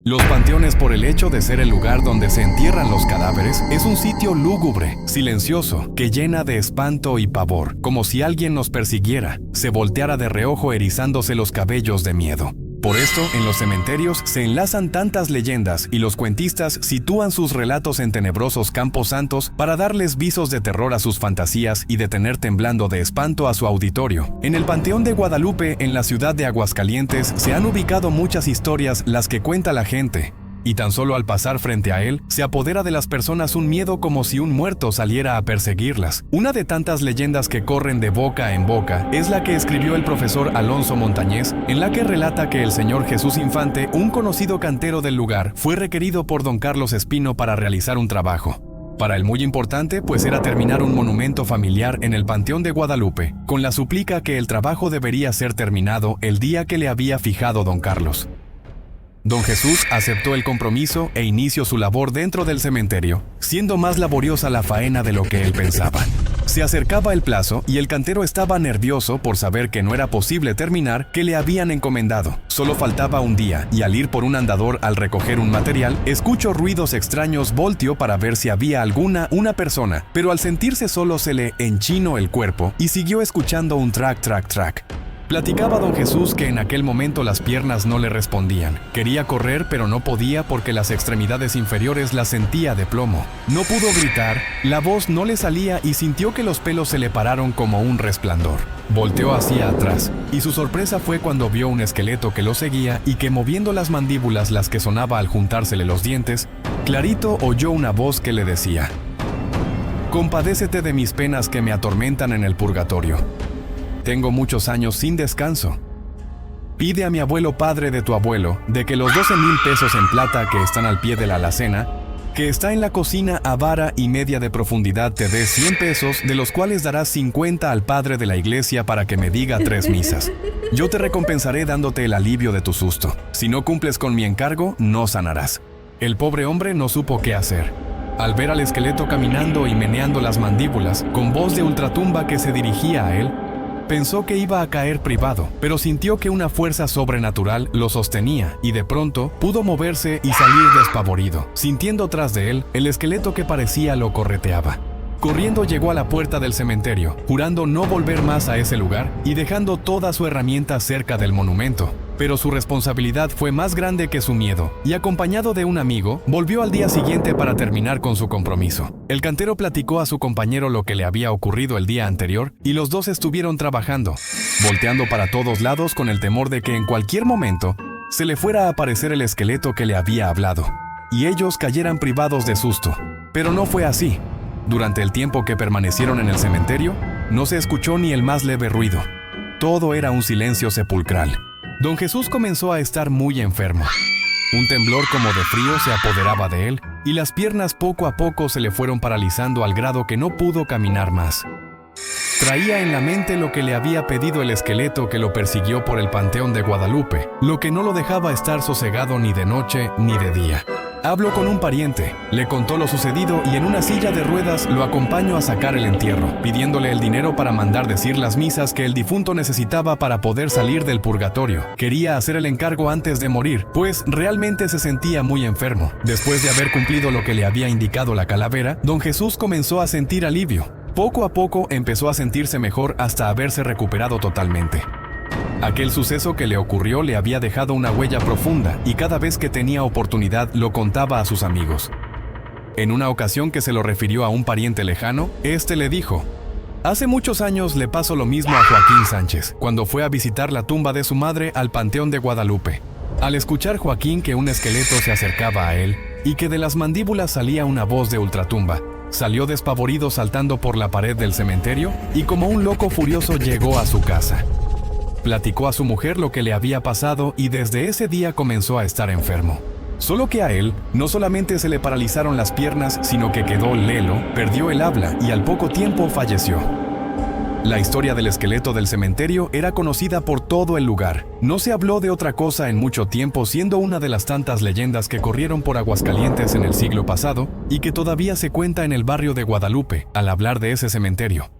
Los panteones, por el hecho de ser el lugar donde se entierran los cadáveres, es un sitio lúgubre, silencioso, que llena de espanto y pavor, como si alguien nos persiguiera, se volteara de reojo erizándose los cabellos de miedo. Por esto, en los cementerios se enlazan tantas leyendas y los cuentistas sitúan sus relatos en tenebrosos campos santos para darles visos de terror a sus fantasías y de tener temblando de espanto a su auditorio. En el Panteón de Guadalupe, en la ciudad de Aguascalientes, se han ubicado muchas historias las que cuenta la gente. Y tan solo al pasar frente a él, se apodera de las personas un miedo como si un muerto saliera a perseguirlas. Una de tantas leyendas que corren de boca en boca es la que escribió el profesor Alonso Montañez, en la que relata que el señor Jesús Infante, un conocido cantero del lugar, fue requerido por don Carlos Espino para realizar un trabajo. Para él muy importante, pues era terminar un monumento familiar en el Panteón de Guadalupe, con la súplica que el trabajo debería ser terminado el día que le había fijado don Carlos. Don Jesús aceptó el compromiso e inició su labor dentro del cementerio, siendo más laboriosa la faena de lo que él pensaba. Se acercaba el plazo y el cantero estaba nervioso por saber que no era posible terminar que le habían encomendado. Solo faltaba un día y al ir por un andador al recoger un material, escuchó ruidos extraños, volteó para ver si había una persona, pero al sentirse solo se le enchinó el cuerpo y siguió escuchando un track, track, track. Platicaba don Jesús que en aquel momento las piernas no le respondían. Quería correr, pero no podía porque las extremidades inferiores las sentía de plomo. No pudo gritar, la voz no le salía y sintió que los pelos se le pararon como un resplandor. Volteó hacia atrás, y su sorpresa fue cuando vio un esqueleto que lo seguía y que moviendo las mandíbulas, las que sonaba al juntársele los dientes, clarito oyó una voz que le decía: «Compadécete de mis penas que me atormentan en el purgatorio. Tengo muchos años sin descanso. Pide a mi abuelo padre de tu abuelo, de que los 12,000 pesos en plata que están al pie de la alacena, que está en la cocina a vara y media de profundidad, te dé 100 pesos, de los cuales darás 50 al padre de la iglesia para que me diga 3 misas. Yo te recompensaré dándote el alivio de tu susto. Si no cumples con mi encargo, no sanarás». El pobre hombre no supo qué hacer. Al ver al esqueleto caminando y meneando las mandíbulas, con voz de ultratumba que se dirigía a él, pensó que iba a caer privado, pero sintió que una fuerza sobrenatural lo sostenía y de pronto pudo moverse y salir despavorido, sintiendo tras de él el esqueleto que parecía lo correteaba. Corriendo llegó a la puerta del cementerio, jurando no volver más a ese lugar y dejando toda su herramienta cerca del monumento. Pero su responsabilidad fue más grande que su miedo, y acompañado de un amigo, volvió al día siguiente para terminar con su compromiso. El cantero platicó a su compañero lo que le había ocurrido el día anterior, y los dos estuvieron trabajando, volteando para todos lados con el temor de que en cualquier momento se le fuera a aparecer el esqueleto que le había hablado, y ellos cayeran privados de susto. Pero no fue así. Durante el tiempo que permanecieron en el cementerio, no se escuchó ni el más leve ruido. Todo era un silencio sepulcral. Don Jesús comenzó a estar muy enfermo. Un temblor como de frío se apoderaba de él y las piernas poco a poco se le fueron paralizando al grado que no pudo caminar más. Traía en la mente lo que le había pedido el esqueleto que lo persiguió por el Panteón de Guadalupe, lo que no lo dejaba estar sosegado ni de noche ni de día. Habló con un pariente, le contó lo sucedido y en una silla de ruedas lo acompañó a sacar el entierro, pidiéndole el dinero para mandar decir las misas que el difunto necesitaba para poder salir del purgatorio. Quería hacer el encargo antes de morir, pues realmente se sentía muy enfermo. Después de haber cumplido lo que le había indicado la calavera, don Jesús comenzó a sentir alivio. Poco a poco empezó a sentirse mejor hasta haberse recuperado totalmente. Aquel suceso que le ocurrió le había dejado una huella profunda y cada vez que tenía oportunidad lo contaba a sus amigos. En una ocasión que se lo refirió a un pariente lejano, este le dijo: «Hace muchos años le pasó lo mismo a Joaquín Sánchez, cuando fue a visitar la tumba de su madre al Panteón de Guadalupe. Al escuchar Joaquín que un esqueleto se acercaba a él y que de las mandíbulas salía una voz de ultratumba, salió despavorido saltando por la pared del cementerio y como un loco furioso llegó a su casa. Platicó a su mujer lo que le había pasado y desde ese día comenzó a estar enfermo. Solo que a él no solamente se le paralizaron las piernas, sino que quedó lelo, perdió el habla y al poco tiempo falleció». La historia del esqueleto del cementerio era conocida por todo el lugar. No se habló de otra cosa en mucho tiempo, siendo una de las tantas leyendas que corrieron por Aguascalientes en el siglo pasado y que todavía se cuenta en el barrio de Guadalupe al hablar de ese cementerio.